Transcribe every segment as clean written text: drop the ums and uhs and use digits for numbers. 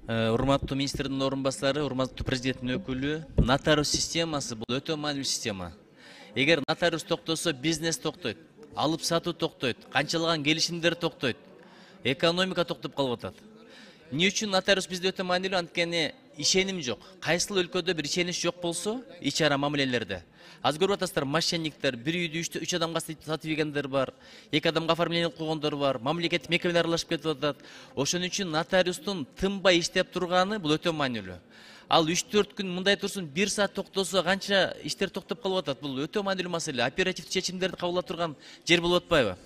Урматтуу министрдин орун басары, урматтуу президенттин өкүлү, нотариус системасы бул өтө маанилүү система. Эгер нотариус токтосо, бизнес токтойт, алып сатуу токтойт, канчалаган келишимдер токтойт, экономика токтоп калып атат. Эмне үчүн нотариус бизде өтө маанилүү? Анткени ишеним жок. Кайсыл өлкөдө бир ишенич жок болсо, ич ара мамилелерде. Азыр көрүп атасыздар, мошенниктер, бир үйдү үч адамга сатып ийгендер бар, эки адамга оформление кылып койгондор бар, мамлекеттик мекемелер аралашып кетип атат. Ошон үчүн нотариустун тынбай иштеп турганы бул өтө маанилүү. Ал 3-4 күн мындай турсун, 1 саат токтосо канча иштер токтоп калып атат. Бул өтө маанилүү маселе. Оперативдүү чечимдерди кабыл алып турган жер болуп атпайбы?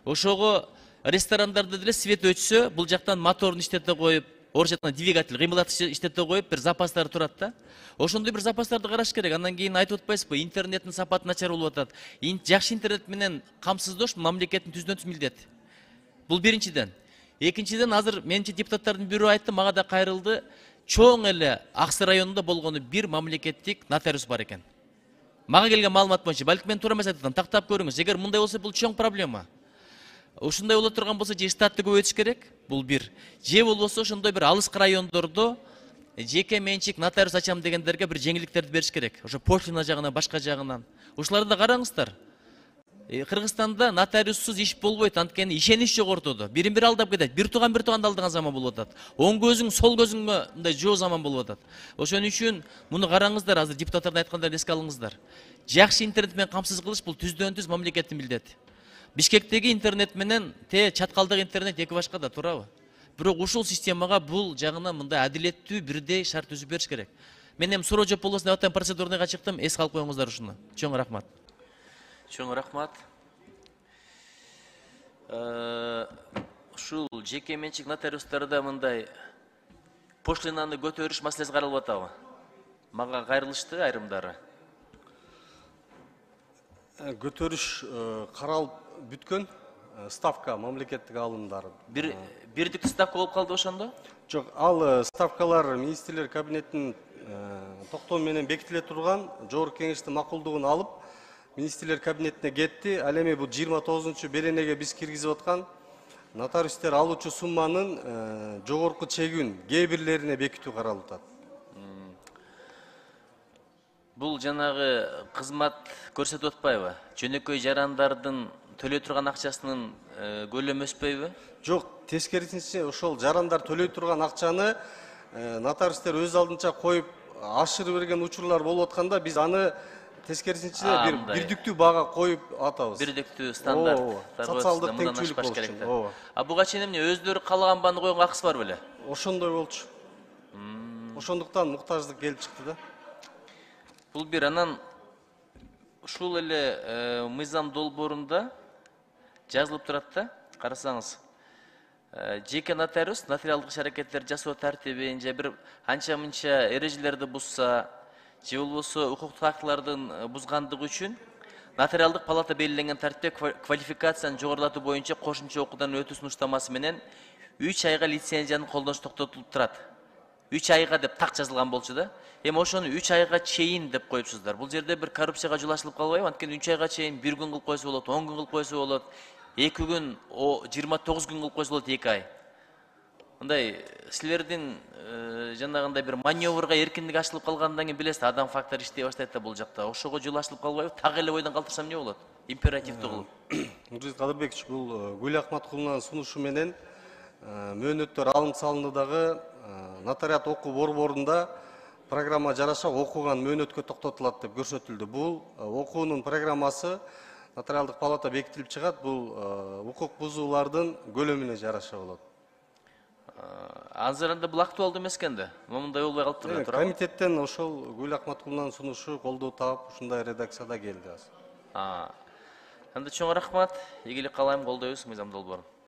Ошого ресторандарда деле свет өчсө, бул жактан моторун иштете коюп, орусча двигатель, кыймылдат иштете коюп, бир запастар турат да. Ошондой бир запастарды караш керек. Андан кийин айтып атпайсызбы, интернеттин сапаты начар болуп атат. Жакшы интернет менен камсыздоош мамлекеттин түздөн түз милдети. Бул биринчиден. Экинчиден, азыр менчи депутаттардын бирөө айтты, мага да кайрылды. Чоң эле Аксы районунда болгону бир мамлекеттик нотариус бар экен. Мага келген маалымат боюнча, балким мен туура эмес айтып атам, тактап көрүңүз. Эгер мындай болсо, бул чоң проблема. Ушундай боло турган болсо, же штатты көбөйтүш керек, бул бир. Же болбосо ошондой бир алыс райондордо жеке менчик нотариус ачам дегендерге бир жеңилдиктерди бериш керек. Ошо пошлина жагынан, башка жагынан. Ушуларды да караңыздар. Кыргызстанда нотариуссуз иш болбойт, анткени ишенич жок ортодо. Бирин бири алдап кетет. Бир тууганды алдаган заман болуп атат. Оң көзүң сол көзүңгө мындай жоо заман болуп атат. Ошон үчүн муну караңыздар, азыр депутаттардын айткандарын эске алыңыздар. Жакшы интернет менен камсыз кылыш бул түздөн түз мамлекеттин милдети. Бишкектеги интернет менен чаткалдагы интернет эки башка да, туурабы? Бирок ушул системага бул жагынан мындай адилеттүү бирдей шарт түзүп бериш керек. Мен эми суроо жооп болбосун деп атам, процедурныйга чыктым. Эске алып коюңуздар ушуну. Чоң рахмат. Чоң рахмат. Ушул жеке менчик нотариустарда мындай пошлинаны көтөрүш маселеси каралып атабы? Мага кайрылышты айрымдары. Көтөрүш каралып бүткөн, ставка мамлекеттик алымдар. Бирдиктүү ставка болуп калды ошондо? Жок, ал ставкалар министрлер кабинетинин токтому менен бекитиле турган, жогорку кеңештин макулдугун алып, министрлер кабинетине кетти. Ал эми бул 29 беренеге биз киргизип аткан нотариустер алуучу сумманын жогорку чегин кээ бирлерине бекитүү каралып атат. Бул жанагы кызмат көрсөтүп атпайбы? Жөнөкөй жарандардын төлөй турган акчасынын көлөмү өспөйбү? Жок, тескерисинче ошол жарандар төлөй турган акчаны нотариустер өз алдынча коюп ашырып берген учурлар болуп атканда, биз аны тескерисинче бир бирдиктүү бага коюп атабыз. Бирдиктүү стандарт. Социалдык теңчүүлүк болуш үчүн. Буга чейин эмне өздөрү каалаган бааны койгонго акысы бар беле? Ошондой болчу. Ошондуктан муктаждык келип чыкты да. Бул бир, анан ушул эле мыйзам долбоорунда жазылып турат да, карасаңыз. Жеке нотариус нотариалдык иш-аракеттер жасоо тартибин же бир анча-мынча эрежелерди бузса, же болбосо укуктук актылардын бузгандыгы үчүн нотариалдык палата белгиленген тартипте квалификацияны жогорулатуу боюнча кошумча окуудан өтүү сунуштамасы менен 3 айга лицензиянын колдонуш токтотулуп турат. 3 айга деп так жазылган болчу да. Эми ошону 3 айга чейин деп коюпсуздар. Бул жерде бир коррупцияга жол ачылып калбайбы? Анткени 3 айга чейин 1 күн кылып койсо болот, 10 күн кылып койсо болот, 2 күн, 29 күн кылып койсо болот, 2 ай. Мындай силердин жанагындай бир маневрга эркиндик ачылып калгандан кийин билесиз, адам фактор иштей баштайт да бул жакта. Ошого жол ачылып калбайбы? Так эле бойдон калтырсам эмне болот? Императивдүү кылып. Нурзит Кадырбекович, бул Гүл Акматкулунун сунушу менен мөөнөттөр алынып салынды дагы. Нотариат окуу борборунда программа жараша окуган мөөнөткө токтотулат деп көрсөтүлдү. Бул окуунун программасы нотариалдык палата бекитилип чыгат. Бул укук бузуулардын көлөмүнө жараша болот. Азыр анда бул актуалдуу эмес экен да. Мындай болбой калып турат. Комитеттен ошол Гүл Акматкулунун сунушу колдоо таап, ушундай редакцияда келди азыр. Анда чоң рахмат. Ийгилик каалайм, колдойбуз мыйзам долбоорун.